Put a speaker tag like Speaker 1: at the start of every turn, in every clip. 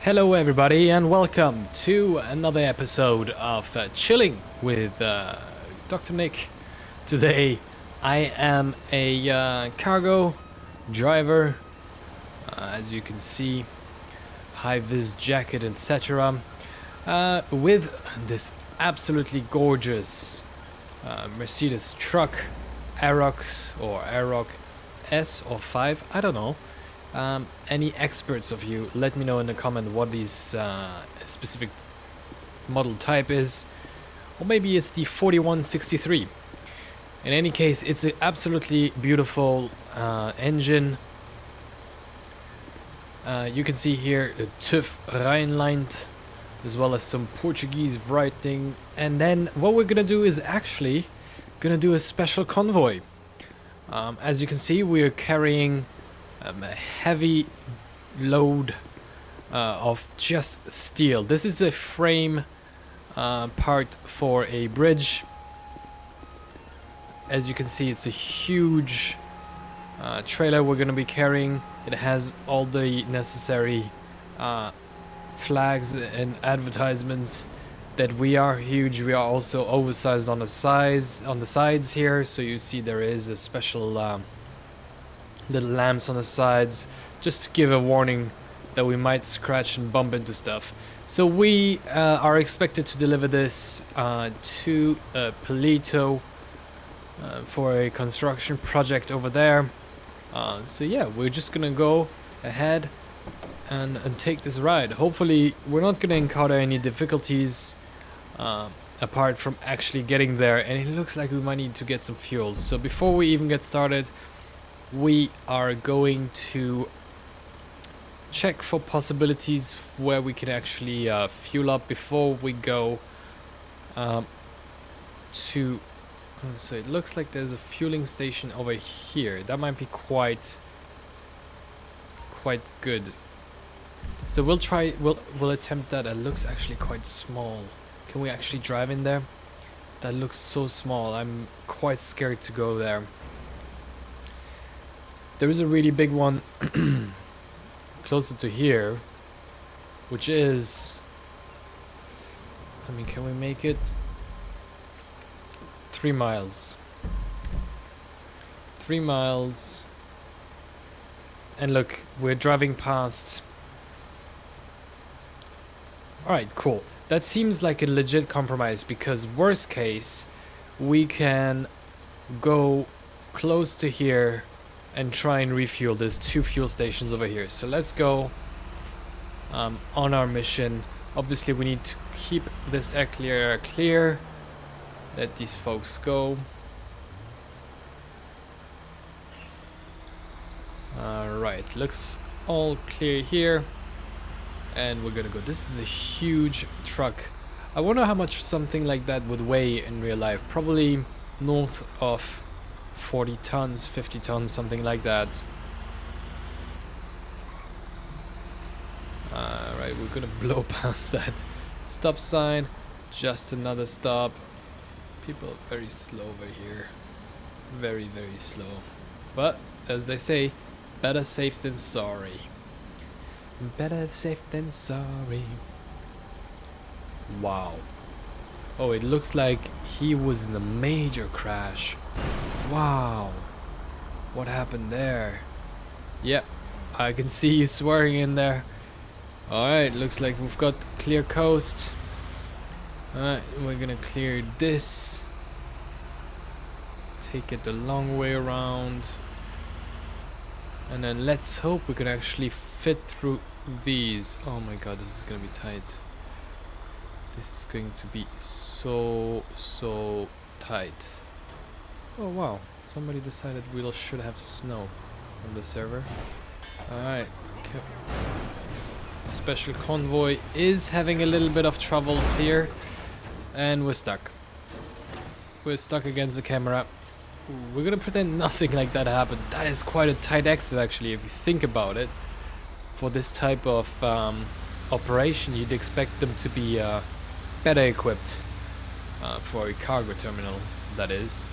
Speaker 1: Hello everybody and welcome to another episode of Chilling with Dr. Nick. Today I am a cargo driver, as you can see, high-vis jacket, etc. With this absolutely gorgeous Mercedes truck, Arocs or Aroc S or 5, I don't know. Any experts of you, let me know in the comment what this specific model type is, or maybe it's the 4163. In any case, it's an absolutely beautiful engine. You can see here the TÜV Rheinland, as well as some Portuguese writing. And then what we're gonna do is actually gonna do a special convoy. As you can see, we are carrying a heavy load of just steel. This is a frame part for a bridge. As you can see, it's a huge trailer we're going to be carrying. It has all the necessary flags and advertisements that we are huge. We are also oversized on the sides here, so you see there is a special little lamps on the sides, just to give a warning that we might scratch and bump into stuff. So we are expected to deliver this to Paleto for a construction project over there. So yeah, we're just gonna go ahead and take this ride. Hopefully we're not gonna encounter any difficulties apart from actually getting there, and it looks like we might need to get some fuel. So before we even get started, we are going to check for possibilities where we can actually fuel up before we go to... So it looks like there's a fueling station over here. That might be quite good. So we'll try, we'll attempt that. It looks actually quite small. Can we actually drive in there? That looks so small. I'm quite scared to go there. There is a really big one closer to here, which is, I mean, can we make it 3 miles? 3 miles. And look, we're driving past. Alright, cool. That seems like a legit compromise, because worst case, we can go close to here and try and refuel. There's 2 fuel stations over here. So let's go on our mission. Obviously we need to keep this area clear. Let these folks go. Alright, looks all clear here. And we're gonna go. This is a huge truck. I wonder how much something like that would weigh in real life. Probably north of 40 tons, 50 tons, something like that. Alright, we're gonna blow past that stop sign. Just another stop. People are very slow over here. Very, very slow. But, as they say, better safe than sorry. Better safe than sorry. Wow. Oh, it looks like he was in a major crash. Wow. What happened there? Yep, I can see you swearing in there. Alright, looks like we've got clear coast. Alright, we're gonna clear this. Take it the long way around. And then let's hope we can actually fit through these. Oh my god, this is gonna be tight. This is going to be so tight. Oh wow, somebody decided we should have snow on the server. Alright. Special convoy is having a little bit of troubles here. And we're stuck. We're stuck against the camera. We're gonna pretend nothing like that happened. That is quite a tight exit actually, if you think about it. For this type of operation, you'd expect them to be better equipped for a cargo terminal, that is.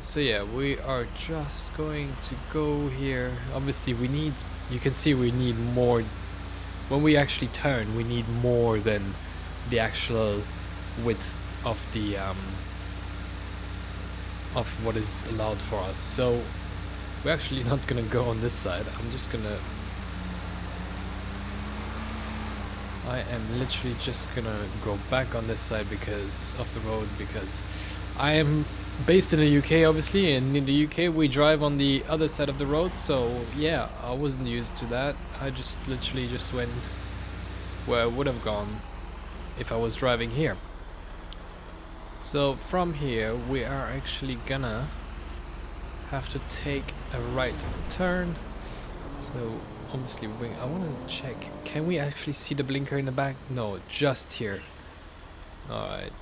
Speaker 1: So yeah, we are just going to go here. Obviously we need, you can see we need more when we actually turn, we need more than the actual width of the of what is allowed for us. So we're actually not gonna go on this side. I am literally just gonna go back on this side because of the road, because I am based in the UK obviously, and in the UK we drive on the other side of the road, so yeah, I wasn't used to that. I just literally just went where I would have gone if I was driving here. So from here we are actually gonna have to take a right turn. So obviously I want to check, can we actually see the blinker in the back? No, just here. Alright.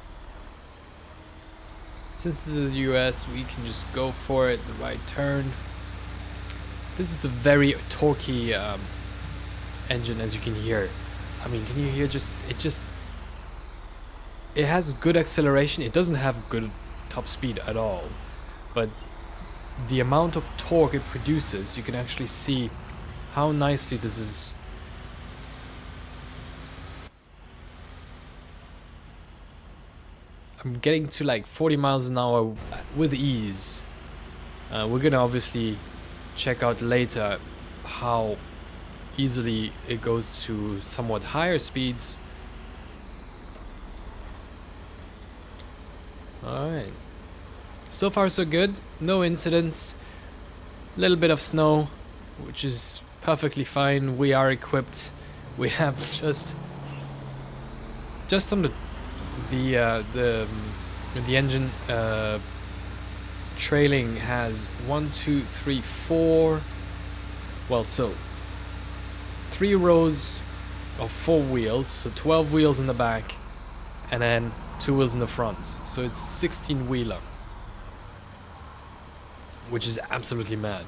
Speaker 1: Since this is the US, we can just go for it, the right turn. This is a very torquey engine, as you can hear. I mean, can you hear it has good acceleration. It doesn't have good top speed at all, but the amount of torque it produces, you can actually see how nicely this is. I'm getting to like 40 miles an hour with ease. We're gonna obviously check out later how easily it goes to somewhat higher speeds. Alright. So far so good. No incidents. Little bit of snow, which is perfectly fine. We are equipped. We have just on the engine trailing has 1, 2, 3, 4. Well, so 3 rows of 4 wheels, so 12 wheels in the back, and then 2 wheels in the front. So it's 16 wheeler, which is absolutely mad.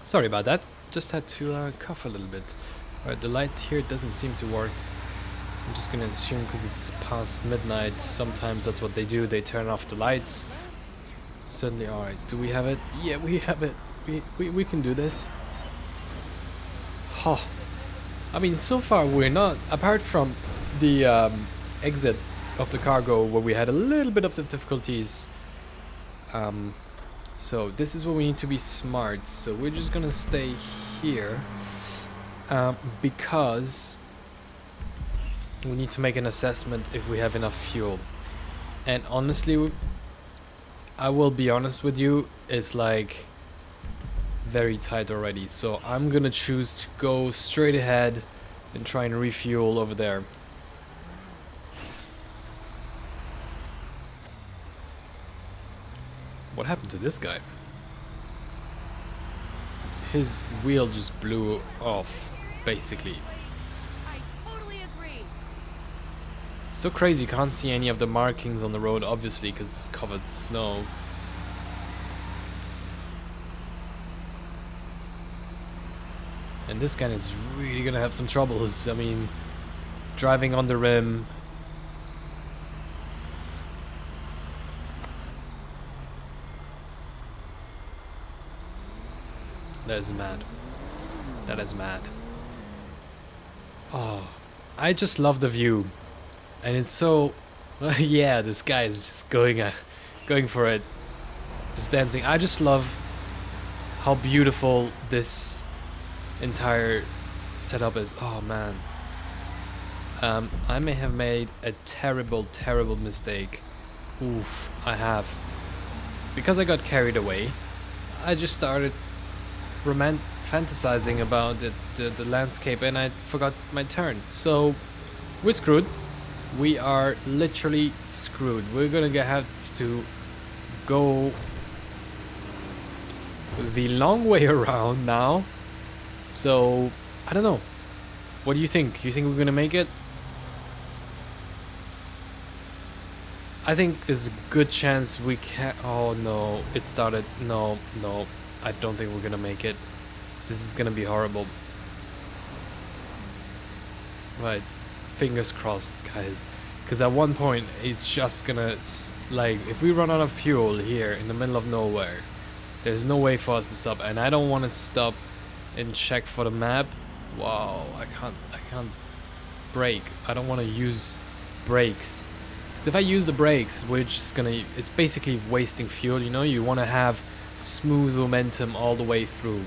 Speaker 1: Sorry about that, just had to cough a little bit. Alright, the light here doesn't seem to work. I'm just gonna assume because it's past midnight, sometimes that's what they do, they turn off the lights. Suddenly, alright, do we have it? Yeah, we have it. We can do this. Huh. I mean, so far we're not, apart from the exit of the cargo where we had a little bit of the difficulties. So this is where we need to be smart. So we're just gonna stay here because we need to make an assessment if we have enough fuel. And honestly, I will be honest with you, it's like very tight already. So I'm gonna choose to go straight ahead and try and refuel over there. What happened to this guy? His wheel just blew off, basically.
Speaker 2: I totally agree.
Speaker 1: So crazy, you can't see any of the markings on the road, obviously, because it's covered snow. And this guy is really gonna have some troubles. I mean, driving on the rim. That is mad. That is mad. Oh, I just love the view. And it's so... yeah, this guy is just going for it. Just dancing. I just love how beautiful this entire setup is. Oh, man. I may have made a terrible, terrible mistake. Oof, I have. Because I got carried away, I just started fantasizing about the landscape, and I forgot my turn. So we're screwed. We are literally screwed. We're gonna have to go the long way around now. So I don't know. What do you think? You think we're gonna make it? I think there's a good chance we can. Oh no, it started. No, I don't think we're gonna make it. This is gonna be horrible. Right, fingers crossed, guys. Because at one point it's just gonna like, if we run out of fuel here in the middle of nowhere, there's no way for us to stop, and I don't want to stop and check for the map. Wow, I can't brake. I don't want to use brakes. Because if I use the brakes, we're just gonna, it's basically wasting fuel, you know? You want to have smooth momentum all the way through.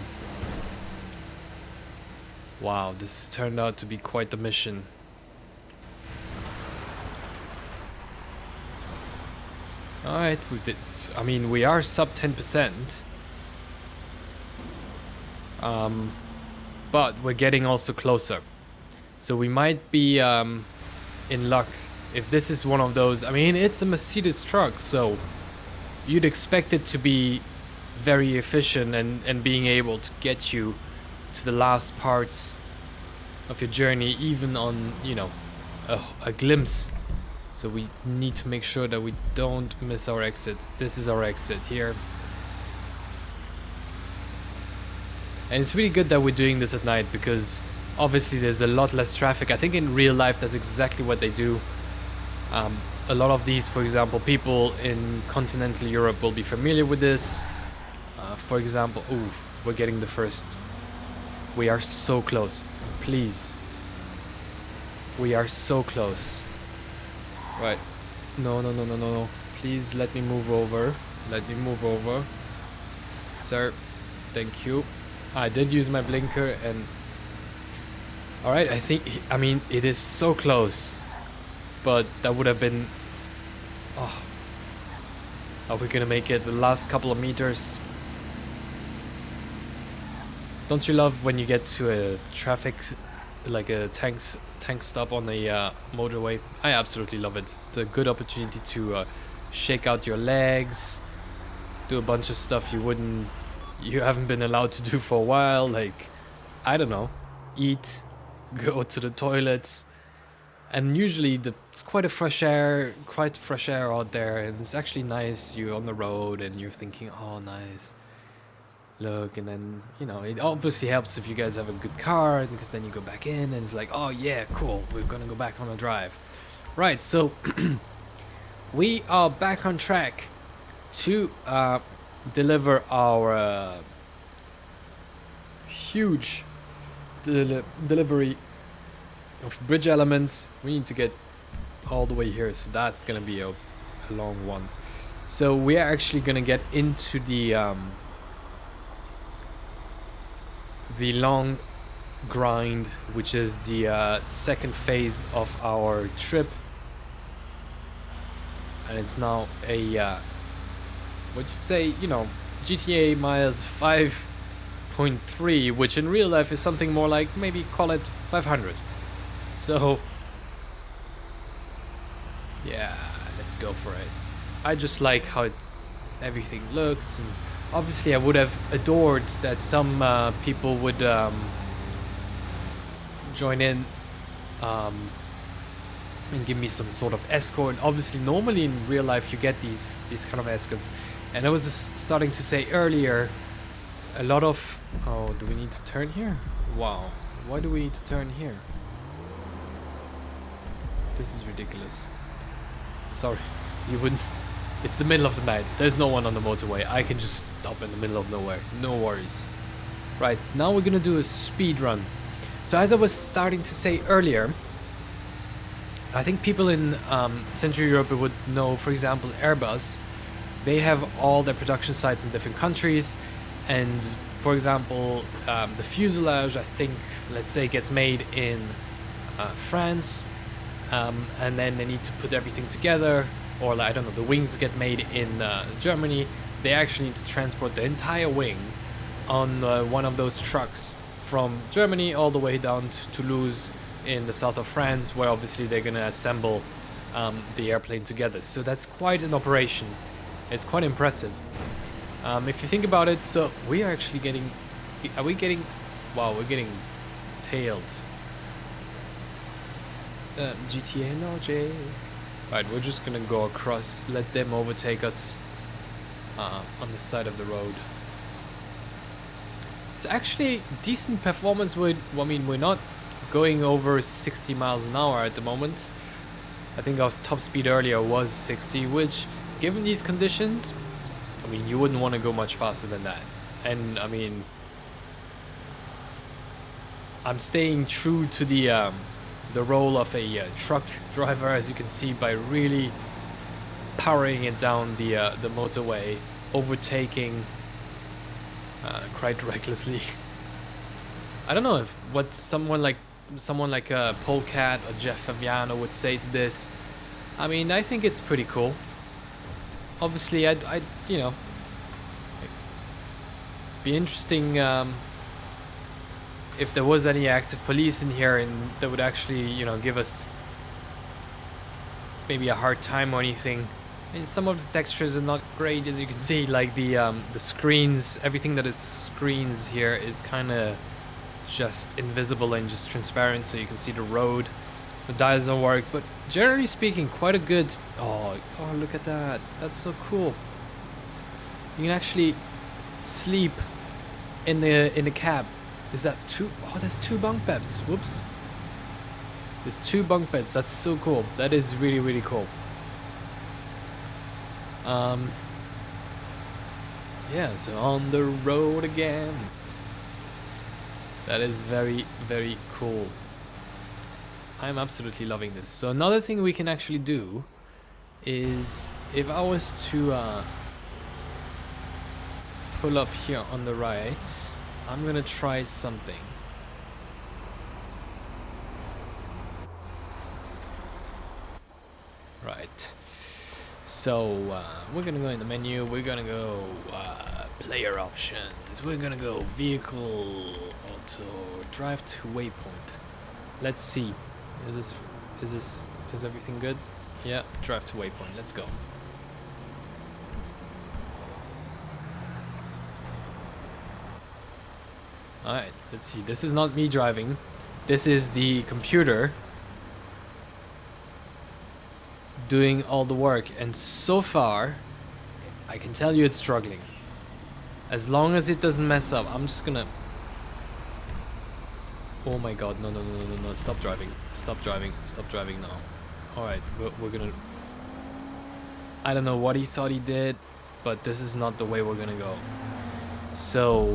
Speaker 1: Wow, this has turned out to be quite the mission. Alright, I mean, we are sub 10%. But we're getting also closer. So we might be in luck if this is one of those. I mean, it's a Mercedes truck, so you'd expect it to be very efficient and being able to get you to the last parts of your journey, even on, you know, a glimpse. So we need to make sure that we don't miss our exit. This is our exit here. And it's really good that we're doing this at night, because obviously there's a lot less traffic. I think in real life that's exactly what they do. A lot of these, for example, people in continental Europe will be familiar with this. For example, ooh, we're getting the first. We are so close. Please. We are so close. Right. No. Please let me move over. Let me move over. Sir, thank you. I did use my blinker and... Alright, I mean, it is so close. But that would have been... Oh. Are we gonna make it the last couple of meters? Don't you love when you get to a traffic, like a tank stop on the motorway? I absolutely love it. It's a good opportunity to shake out your legs, do a bunch of stuff you haven't been allowed to do for a while, like, I don't know, eat, go to the toilets. And usually it's quite fresh air out there, and it's actually nice. You're on the road and you're thinking, oh, nice. Look, and then, you know, it obviously helps if you guys have a good car, because then you go back in and it's like, oh yeah, cool, we're gonna go back on a drive. Right, so we are back on track to deliver our huge delivery of bridge elements. We need to get all the way here, so that's gonna be a long one. So we are actually gonna get into the long grind, which is the second phase of our trip, and it's now a what you'd say, you know, GTA miles 5.3, which in real life is something more like, maybe call it 500. So yeah, let's go for it. I just like how everything looks, and obviously I would have adored that some people would join in and give me some sort of escort. Obviously, normally in real life you get these kind of escorts, and I was just starting to say earlier, a lot of... Oh, do we need to turn here? Wow, why do we need to turn here? This is ridiculous. Sorry, you wouldn't... It's the middle of the night. There's no one on the motorway. I can just stop in the middle of nowhere. No worries. Right, now we're gonna do a speed run. So as I was starting to say earlier, I think people in Central Europe would know, for example, Airbus. They have all their production sites in different countries. And for example, the fuselage, I think, let's say, gets made in France. And then they need to put everything together. Or, like, I don't know, the wings get made in Germany. They actually need to transport the entire wing on one of those trucks from Germany all the way down to Toulouse in the south of France, where obviously they're going to assemble the airplane together. So that's quite an operation. It's quite impressive. If you think about it, so we are actually getting... Are we getting... Wow, we're getting tailed. GTA logic. Right, we're just gonna go across, let them overtake us on the side of the road. It's actually decent performance. I mean, we're not going over 60 miles an hour at the moment. I think our top speed earlier was 60, which, given these conditions, I mean, you wouldn't want to go much faster than that. And I mean, I'm staying true to the role of a truck driver, as you can see, by really powering it down the motorway, overtaking quite recklessly. I don't know if what someone like Polecat or Jeff Favignano would say to this. I mean, I think it's pretty cool. Obviously, I'd you know, be interesting if there was any active police in here and that would actually, you know, give us maybe a hard time or anything. And some of the textures are not great, as you can see, like the screens, everything that is screens here is kind of just invisible and just transparent, so you can see the road. The dials don't work, but generally speaking, quite a good. Oh, look at that! That's so cool. You can actually sleep in the cab. Is that two? Oh, there's 2 bunk beds. Whoops. There's 2 bunk beds. That's so cool. That is really, really cool. Yeah, so on the road again. That is very, very cool. I'm absolutely loving this. So another thing we can actually do is, if I was to pull up here on the right, I'm gonna try something. Right. So we're gonna go in the menu. We're gonna go player options. We're gonna go vehicle, auto, drive to waypoint. Let's see. Is everything good? Yeah, drive to waypoint. Let's go. Alright, let's see. This is not me driving. This is the computer doing all the work, and so far I can tell you it's struggling. As long as it doesn't mess up, I'm just gonna... Oh my god, no, stop driving. Stop driving now. Alright, we're gonna... I don't know what he thought he did, but this is not the way we're gonna go. So,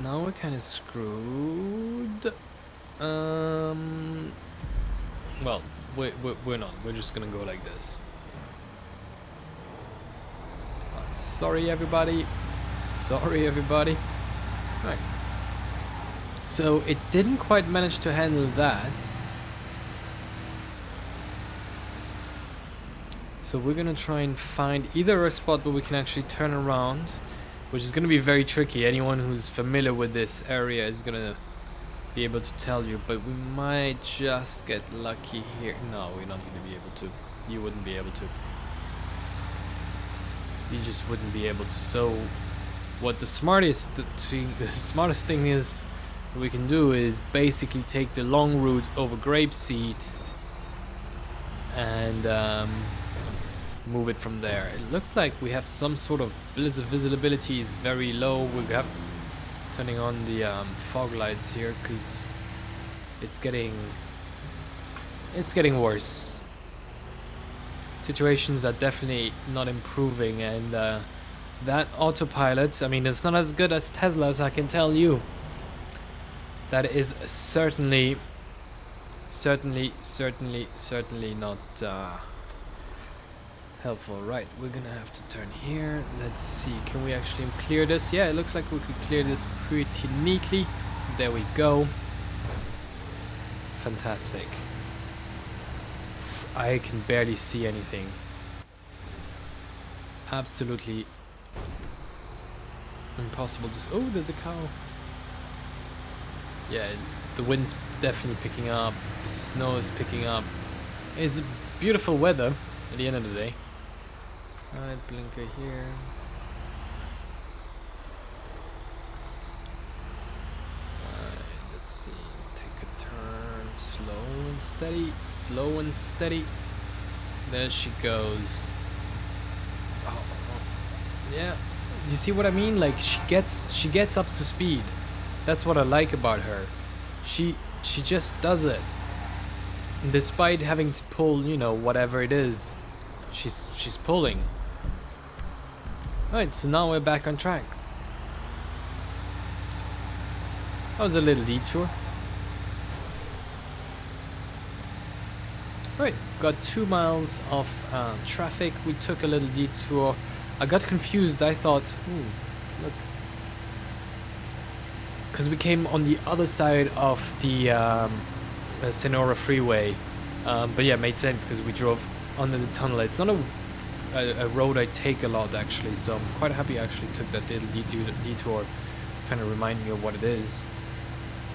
Speaker 1: now we're kind of screwed. Well, we're not. We're just gonna go like this. Sorry, everybody. Sorry, everybody. Right. So, it didn't quite manage to handle that. So, we're gonna try and find either a spot where we can actually turn around, which is gonna be very tricky. Anyone who's familiar with this area is gonna be able to tell you, but we might just get lucky here. No, we're not going to be able to. You wouldn't be able to. You just wouldn't be able to. So what the smartest thing is we can do is basically take the long route over Grapeseed and move it from there. It looks like we have some sort of visibility is very low. We have turning on the fog lights here because it's getting worse. Situations are definitely not improving, and that autopilot, I mean, it's not as good as Tesla's, I can tell you. That is certainly not helpful. Right, we're gonna have to turn here. Let's see, can we actually clear this? Yeah, it looks like we could clear this pretty neatly. There we go. Fantastic. I can barely see anything. Absolutely impossible to... Oh, there's a cow. Yeah, the wind's definitely picking up. The snow is picking up. It's beautiful weather at the end of the day. Alright, blinker here. Alright, let's see. Take a turn. Slow and steady. Slow and steady. There she goes. Oh, yeah. You see what I mean? Like she gets up to speed. That's what I like about her. She just does it. despite having to pull, you know, whatever it is, she's pulling. Alright, so now we're back on track. That was a little detour. Right, got 2 miles of traffic. We took a little detour. I got confused. I thought, look, because we came on the other side of the Sonora freeway. But yeah, it made sense because we drove under the tunnel. It's not a road I take a lot actually, so I'm quite happy I actually took that little detour to kind of remind me of what it is.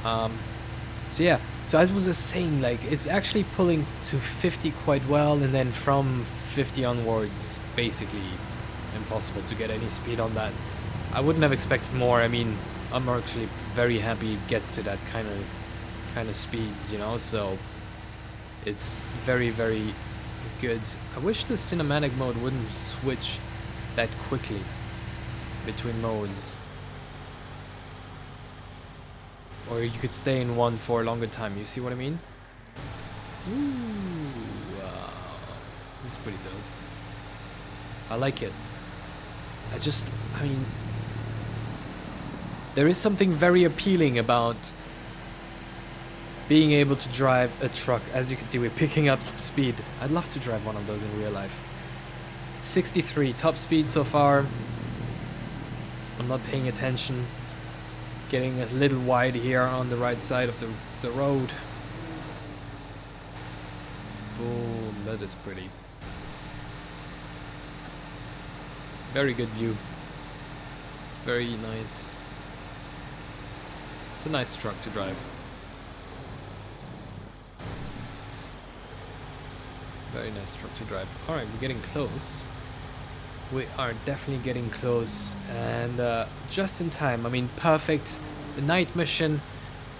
Speaker 1: So yeah, so as I was just saying, like, it's actually pulling to 50 quite well, and then from 50 onwards, basically impossible to get any speed on that. I wouldn't have expected more. I mean, I'm actually very happy it gets to that kind of speeds, you know, so it's very, very good. I wish the cinematic mode wouldn't switch that quickly between modes. Or you could stay in one for a longer time, you see what I mean? Ooh, wow. This is pretty dope. I like it. I mean, there is something very appealing about being able to drive a truck. As you can see, we're picking up some speed. I'd love to drive one of those in real life. 63 top speed so far. I'm not paying attention. Getting a little wide here on the right side of the road. Boom, that is pretty. Very good view. Very nice. It's a nice truck to drive. Very nice truck to drive. Alright, we're getting close. We are definitely getting close, and just in time. I mean, perfect. The night mission,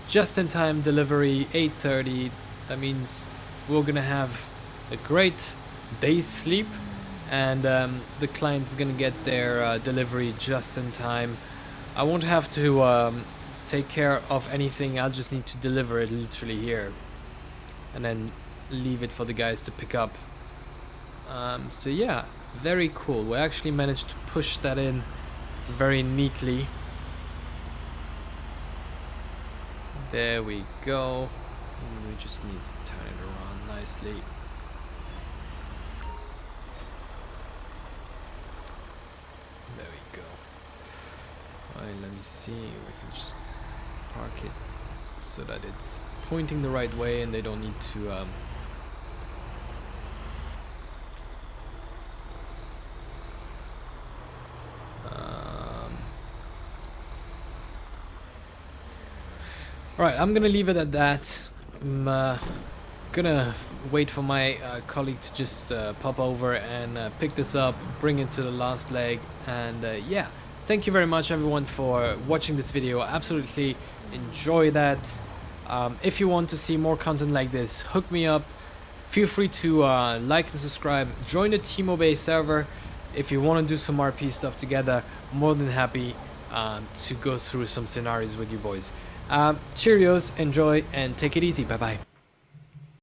Speaker 1: just in time delivery, 8:30. That means we're gonna have a great day's sleep, and the client's gonna get their delivery just in time. I won't have to take care of anything. I'll just need to deliver it literally here, and then leave it for the guys to pick up. So yeah, very cool. We actually managed to push that in very neatly. There we go. And we just need to turn it around nicely. There we go. Alright, let me see. We can just park it so that it's pointing the right way and they don't need to Alright, I'm gonna leave it at that. I'm gonna wait for my colleague to just pop over and pick this up, bring it to the last leg, and yeah, thank you very much everyone for watching this video. Absolutely enjoy that. If you want to see more content like this, hook me up. Feel free to like and subscribe. Join the T-Mobile server if you want to do some RP stuff together. More than happy to go through some scenarios with you boys. Cheerios, enjoy, and take it easy. Bye bye.